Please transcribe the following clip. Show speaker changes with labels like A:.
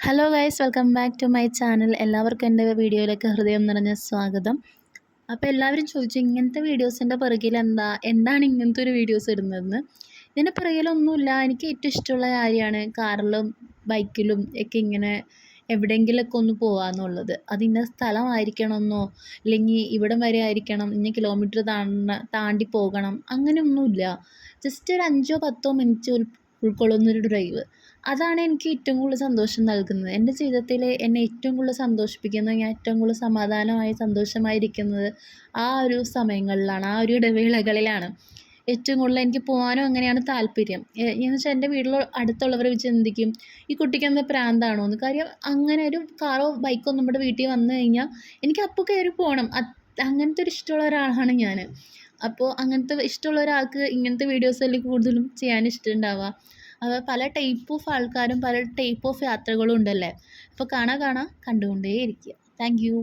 A: Hello guys, welcome back to my channel. എല്ലാവർക്കും എൻ്റെ വീഡിയോയിലേക്ക് ഹൃദയം നിറഞ്ഞ സ്വാഗതം. അപ്പോൾ എല്ലാവരും ചോദിച്ചു, ഇങ്ങനത്തെ വീഡിയോസിൻ്റെ പിറകിൽ എന്താണ് ഇങ്ങനത്തെ ഒരു വീഡിയോസ് ഇടുന്നതെന്ന്. ഇതിൻ്റെ പിറകിലൊന്നുമില്ല, എനിക്ക് ഏറ്റവും ഇഷ്ടമുള്ള കാര്യമാണ് കാറിലും ബൈക്കിലും ഒക്കെ ഇങ്ങനെ എവിടെയെങ്കിലുമൊക്കെ ഒന്ന് പോകാമെന്നുള്ളത്. അതിന്ന സ്ഥലമായിരിക്കണമെന്നോ അല്ലെങ്കിൽ ഇവിടം വരെ ആയിരിക്കണം, ഇന്ന കിലോമീറ്റർ താണ്ടി പോകണം, അങ്ങനെയൊന്നുമില്ല. ജസ്റ്റ് ഒരു 5-10 മിനിറ്റ് ഉൾക്കൊള്ളുന്നൊരു ഡ്രൈവ്, അതാണ് എനിക്ക് ഏറ്റവും കൂടുതൽ സന്തോഷം നൽകുന്നത്. എൻ്റെ ജീവിതത്തിൽ എന്നെ ഏറ്റവും കൂടുതൽ സന്തോഷിപ്പിക്കുന്നത്, ഞാൻ ഏറ്റവും കൂടുതൽ സമാധാനമായി സന്തോഷമായിരിക്കുന്നത് ആ ഒരു സമയങ്ങളിലാണ്, ആ ഒരു ഇടവേളകളിലാണ്. ഏറ്റവും കൂടുതൽ എനിക്ക് പോകാനും അങ്ങനെയാണ് താല്പര്യം. എന്ന് വെച്ചാൽ എൻ്റെ വീട്ടിൽ അടുത്തുള്ളവർ ചിന്തിക്കും, ഈ കുട്ടിക്ക് എന്താ പ്രാന്താണോ എന്ന്. കാര്യം അങ്ങനെ ഒരു കാറോ ബൈക്കോ നമ്മുടെ വീട്ടിൽ വന്നു കഴിഞ്ഞാൽ എനിക്ക് അപ്പോൾ കയറി പോകണം. അങ്ങനത്തെ ഒരു ഇഷ്ടമുള്ള ഒരാളാണ് ഞാൻ. അപ്പോൾ അങ്ങനത്തെ ഇഷ്ടമുള്ള ഒരാൾക്ക് ഇങ്ങനത്തെ വീഡിയോസല്ലേ കൂടുതലും ചെയ്യാൻ ഇഷ്ടമുണ്ടാവുക. അത് പല ടൈപ്പ് ഓഫ് ആൾക്കാരും പല ടൈപ്പ് ഓഫ് യാത്രകളും ഉണ്ടല്ലേ. അപ്പോൾ കണ്ടുകൊണ്ടേയിരിക്കുക. Thank you.